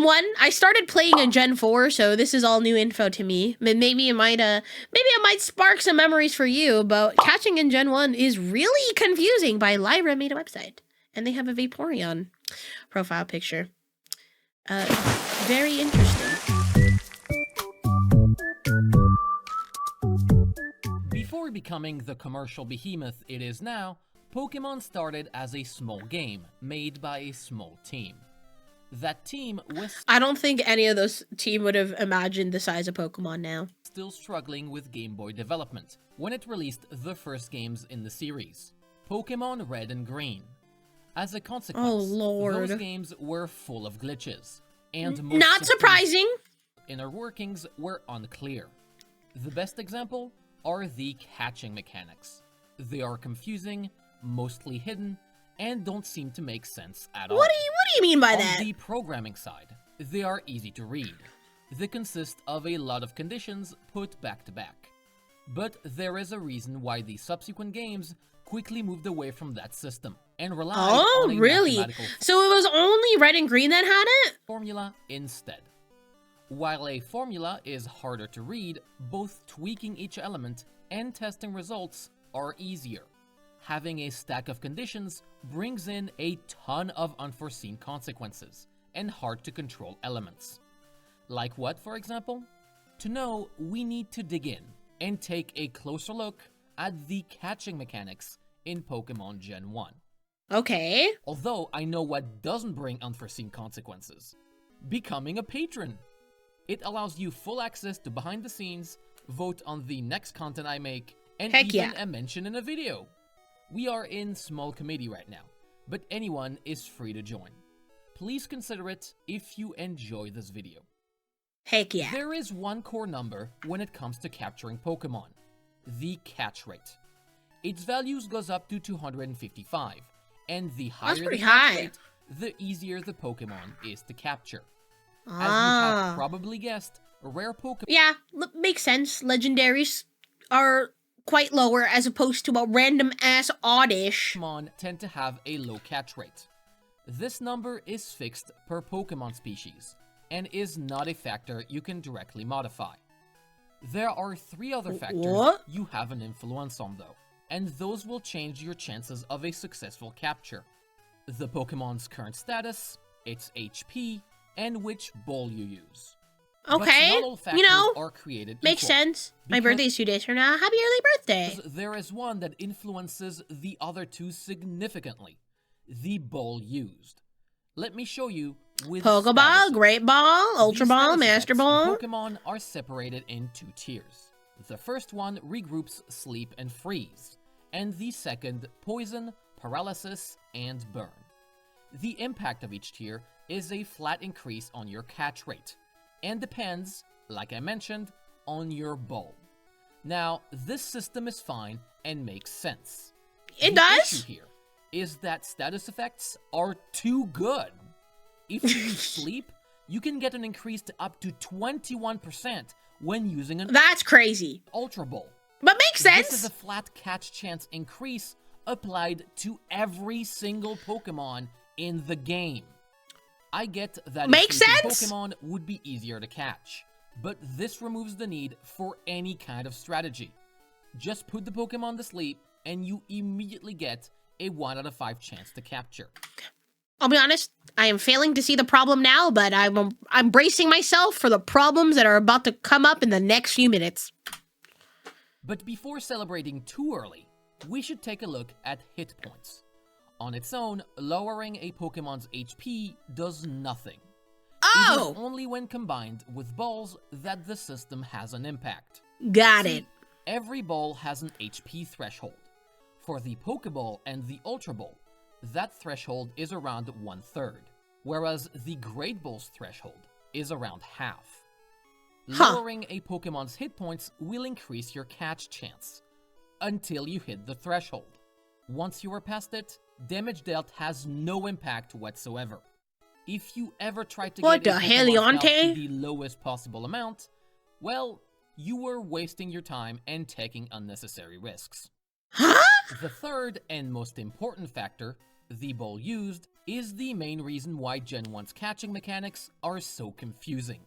Gen 1. I started playing in Gen 4, so this is all new info to me. Maybe it might spark some memories for you, but catching in Gen 1 is really confusing. By Lyra made a website, and they have a Vaporeon profile picture. Very interesting. Before becoming the commercial behemoth it is now, Pokemon started as a small game made by a small team. That team was I don't think any of those team would have imagined the size of Pokemon now. still struggling with Game Boy development when it released the first games in the series, Pokemon Red and Green. As a consequence, Oh, Lord. those games were full of glitches, and Not surprising. inner workings were unclear. The best example are the catching mechanics. They are confusing, mostly hidden, and don't seem to make sense at all. What do you mean by that? On the programming side, they are easy to read. They consist of a lot of conditions put back to back. But there is a reason why the subsequent games quickly moved away from that system and relied on a really? mathematical So it was only Red and Green that had it? formula instead. While a formula is harder to read, both tweaking each element and testing results are easier. Having a stack of conditions brings in a ton of unforeseen consequences and hard to control elements. Like what, for example? To know, we need to dig in and take a closer look at the catching mechanics in Pokemon Gen 1. Okay. Although I know what doesn't bring unforeseen consequences. Becoming a patron. It allows you full access to behind the scenes, vote on the next content I make, and Heck even yeah. a mention in a video. We are in small committee right now, but anyone is free to join. Please consider it if you enjoy this video. Heck yeah. There is one core number when it comes to capturing Pokemon, the catch rate. Its values goes up to 255, and the higher the pretty catch high. rate, the easier the Pokemon is to capture. As you Ah. have probably guessed, rare Pokemon Yeah, makes sense. Legendaries are quite lower as opposed to a random ass oddish. tend to have a low catch rate. This number is fixed per Pokemon species, and is not a factor you can directly modify. There are 3 other factors What? you have an influence on though, and those will change your chances of a successful capture. The Pokemon's current status, its HP, and which ball you use. Okay, But not all factors you know, are created makes equal, sense. My because- birthday's 2 days from now. Happy early birthday. There is one that influences the other 2 significantly, the ball used. Let me show you with Pokeball, statuses. Great Ball, Ultra These Ball, status Master effects Ball. Pokemon are separated in 2 tiers. The first one regroups Sleep and Freeze, and the second Poison, Paralysis, and Burn. The impact of each tier is a flat increase on your catch rate, and depends, like I mentioned, on your ball. Now, this system is fine and makes sense. It The does? issue here is that status effects are too good. If you use Sleep, you can get an increase to up to 21% when using an That's crazy. Ultra Ball. But makes This is sense. a flat catch chance increase applied to every single Pokemon in the game. I get that Makes sleeping sense. Pokemon would be easier to catch, but this removes the need for any kind of strategy. Just put the Pokemon to sleep, and you immediately get a 1 out of 5 chance to capture. I'll be honest, I am failing to see the problem now, but I'm bracing myself for the problems that are about to come up in the next few minutes. But before celebrating too early, we should take a look at hit points. On its own, lowering a Pokemon's HP does nothing. It is Oh, only when combined with balls that the system has an impact. got See, it. every ball has an HP threshold. For the Pokeball and the Ultra Ball, that threshold is around 1/3, whereas the Great Ball's threshold is around half. Huh. Lowering a Pokemon's hit points will increase your catch chance, until you hit the threshold. Once you are past it, damage dealt has no impact whatsoever. If you ever try to What get a the Pokemon's health to Heliante? the lowest possible amount, well, you were wasting your time and taking unnecessary risks. Huh? The third and most important factor, the ball used, is the main reason why Gen 1's catching mechanics are so confusing.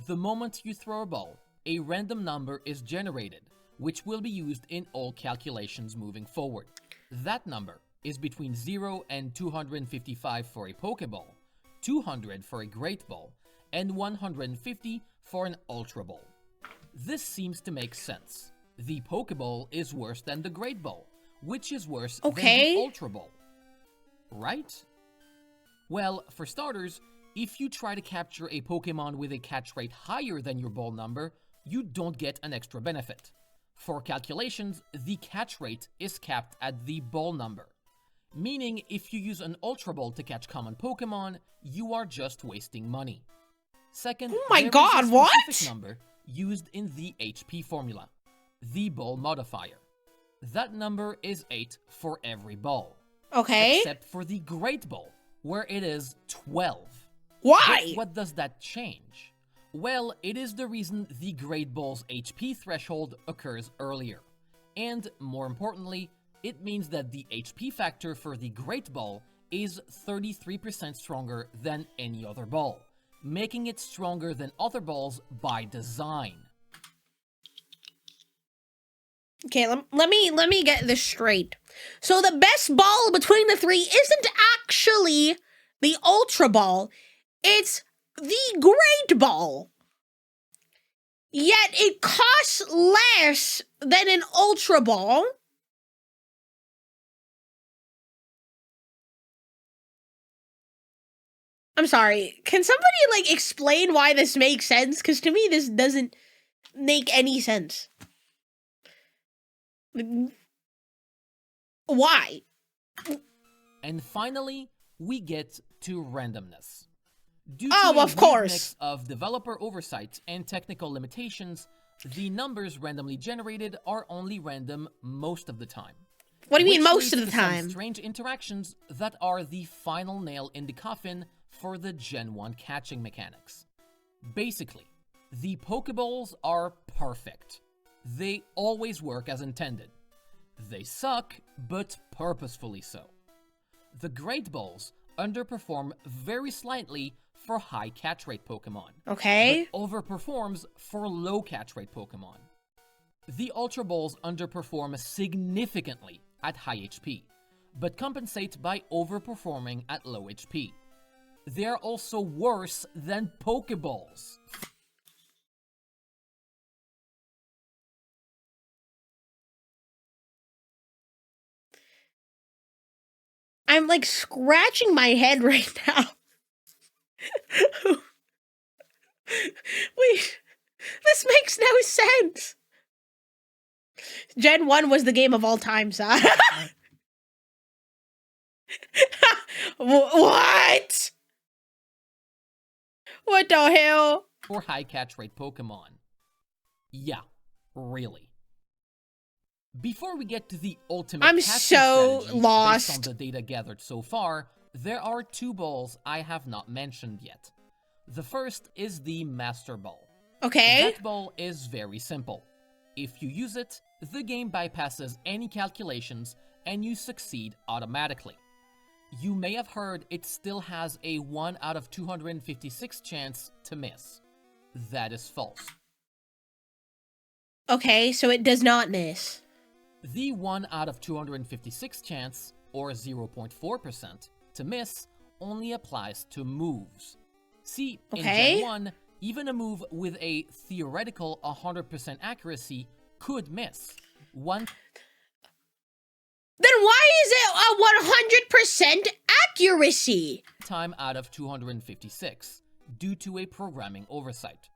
The moment you throw a ball, a random number is generated, which will be used in all calculations moving forward. That number is between 0 and 255 for a Pokeball, 200 for a Great Ball, and 150 for an Ultra Ball. This seems to make sense. The Pokeball is worse than the Great Ball, which is worse than the Ultra Ball. Right? Well, for starters, if you try to capture a Pokemon with a catch rate higher than your ball number, you don't get an extra benefit. For calculations, the catch rate is capped at the ball number. Meaning, if you use an Ultra Ball to catch common Pokemon, you are just wasting money. Second, oh my god, is a what? specific number used in the HP formula, the ball modifier. That number is 8 for every ball. Okay. Except for the Great Ball, where it is 12. Why? But what does that change? Well, it is the reason the Great Ball's HP threshold occurs earlier. And, more importantly, it means that the HP factor for the Great Ball is 33% stronger than any other ball, making it stronger than other balls by design. Okay, let me get this straight. So the best ball between the three isn't actually the Ultra Ball, it's the Great Ball. Yet it costs less than an Ultra Ball. I'm sorry, can somebody, like, explain why this makes sense? Because to me, this doesn't make any sense. Why? And finally, we get to randomness. Due Oh, to a of weird course. mix of developer oversight and technical limitations, the numbers randomly generated are only random most of the time. What do you mean Which most of leads the to some time? strange interactions that are the final nail in the coffin for the Gen 1 catching mechanics. Basically, the Pokeballs are perfect. They always work as intended. They suck, but purposefully so. The Great Balls underperform very slightly for high catch rate Pokemon, Okay. but overperforms for low catch rate Pokemon. The Ultra Balls underperform significantly at high HP, but compensate by overperforming at low HP. They're also worse than Pokeballs. I'm, like, scratching my head right now. Wait, this makes no sense. Gen 1 was the game of all time, son. What? What the hell? For high catch rate Pokemon. Yeah, really. Before we get to the ultimate I'm catching so strategy lost. based on the data gathered so far, there are two balls I have not mentioned yet. The first is the Master Ball. Okay. That ball is very simple. If you use it, the game bypasses any calculations and you succeed automatically. You may have heard it still has a 1 out of 256 chance to miss. That is false. Okay, so it does not miss. The 1 out of 256 chance, or 0.4%, to miss only applies to moves. See, in Okay. Gen 1, even a move with a theoretical 100% accuracy could miss. Then why is it a 100% accuracy? Time out of 256, due to a programming oversight.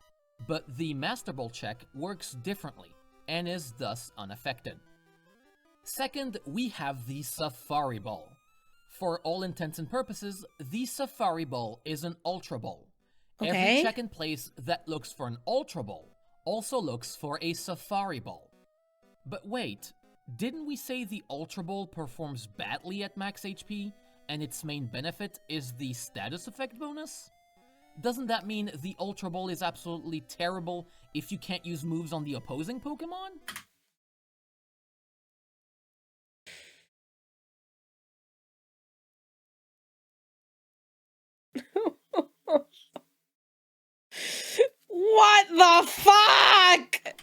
But the Master Ball check works differently, and is thus unaffected. Second, we have the Safari Ball. For all intents and purposes, the Safari Ball is an Ultra Ball. Okay. Every check in place that looks for an Ultra Ball also looks for a Safari Ball. But wait, didn't we say the Ultra Ball performs badly at max HP, and its main benefit is the status effect bonus? Doesn't that mean the Ultra Ball is absolutely terrible if you can't use moves on the opposing Pokemon? the fuck?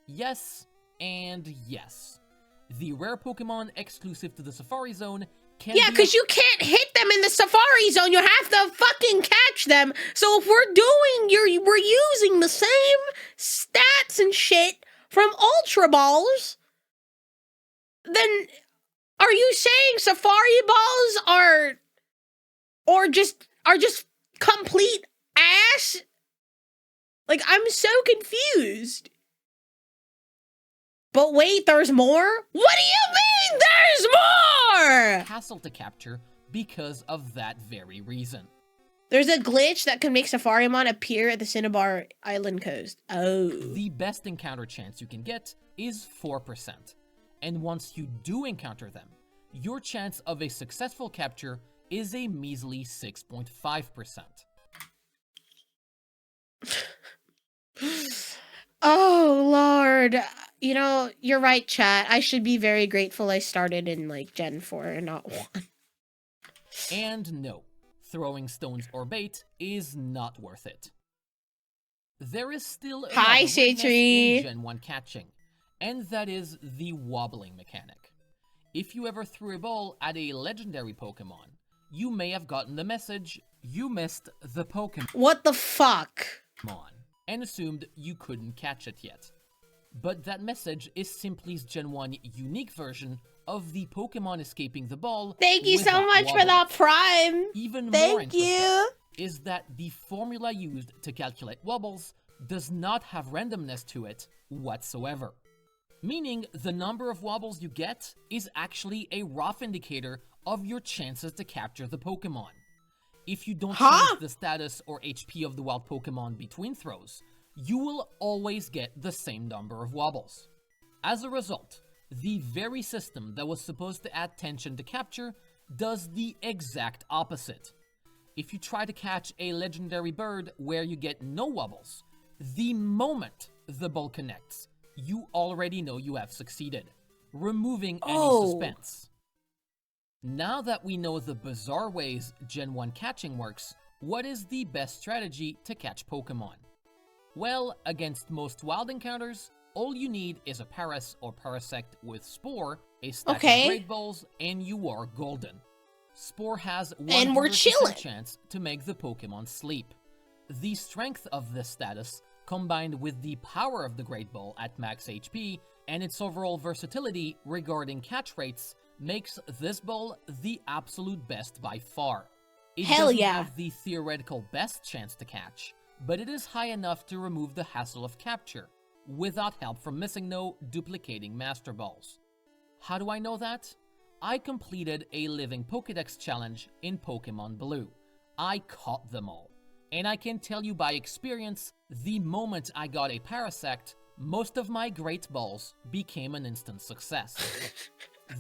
Yes and yes. The rare Pokemon exclusive to the Safari Zone can Yeah, be because you can't hit them in the Safari Zone. You have to fucking catch them. So if we're using the same stats and shit from Ultra Balls, then are you saying Safari Balls are just complete ass? Like, I'm so confused. But wait, there's more? What do you mean there's more? hassle to capture because of that very reason. There's a glitch that can make Safarimon appear at the Cinnabar Island coast. Oh. The best encounter chance you can get is 4%. And once you do encounter them, your chance of a successful capture is a measly 6.5%. Oh, Lord. You know, you're right, chat. I should be very grateful I started in, like, Gen 4 and not 1. And no, throwing stones or bait is not worth it. There is still another Hi, weakness in Saytree. Gen 1 catching, and that is the wobbling mechanic. If you ever threw a ball at a legendary Pokemon, you may have gotten the message, "You missed the Pokemon," What the fuck? and assumed you couldn't catch it yet. But that message is simply Gen 1 unique version of the Pokemon escaping the ball. Thank you so without much for wobbling. that Prime. Even more Thank interesting you. is that the formula used to calculate wobbles does not have randomness to it whatsoever. Meaning the number of wobbles you get is actually a rough indicator of your chances to capture the Pokemon. If you don't change the status or HP of the wild Pokemon between throws, you will always get the same number of wobbles. As a result, the very system that was supposed to add tension to capture does the exact opposite. If you try to catch a legendary bird where you get no wobbles, the moment the ball connects, you already know you have succeeded, removing any suspense. Now that we know the bizarre ways Gen 1 catching works, what is the best strategy to catch Pokemon? Well, against most wild encounters, all you need is a Paras or Parasect with Spore, a stack of Great Balls, and you are golden. Spore has 100% chance to make the Pokemon sleep. The strength of this status, combined with the power of the Great Ball at max HP, and its overall versatility regarding catch rates, makes this ball the absolute best by far. It doesn't have the theoretical best chance to catch, but it is high enough to remove the hassle of capture, without help from missing no duplicating Master Balls. How do I know that? I completed a living Pokédex challenge in Pokemon Blue. I caught them all. And I can tell you by experience, the moment I got a Parasect, most of my Great Balls became an instant success.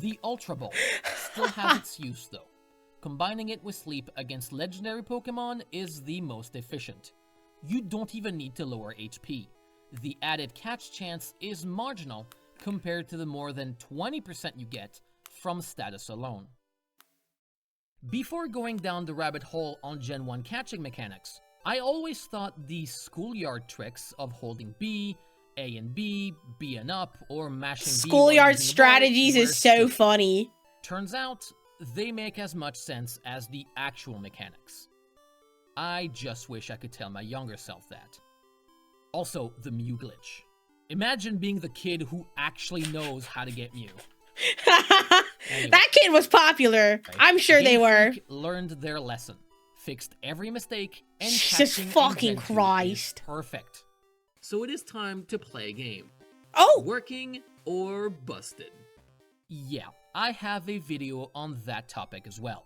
The Ultra Ball still has its use though. Combining it with Sleep against legendary Pokemon is the most efficient. You don't even need to lower HP. The added catch chance is marginal compared to the more than 20% you get from status alone. Before going down the rabbit hole on Gen 1 catching mechanics, I always thought the schoolyard tricks of holding B, A and B, B and up, or mashing B Schoolyard strategies is so funny. Turns out, they make as much sense as the actual mechanics. I just wish I could tell my younger self that. Also, the Mew glitch. Imagine being the kid who actually knows how to get Mew. Anyway, that kid was popular. Right? I'm sure they were. Learned their lesson, fixed every mistake, and just fucking Christ. Perfect. So it is time to play a game. Oh! Working or busted? Yeah, I have a video on that topic as well.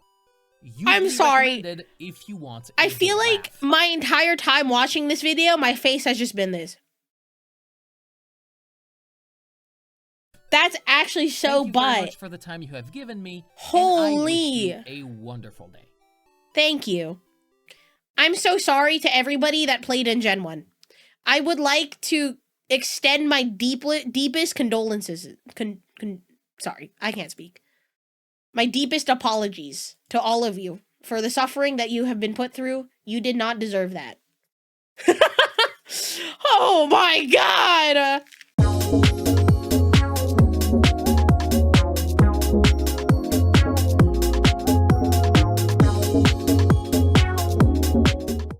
I'm sorry. If you want, I feel like my entire time watching this video, my face has just been this. That's actually so Thank you very much for the time you have given me. Holy! And I wish you a wonderful day. Thank you. I'm so sorry to everybody that played in Gen 1. I would like to extend my deepest condolences. Sorry, I can't speak. My deepest apologies to all of you for the suffering that you have been put through. You did not deserve that. Oh my god!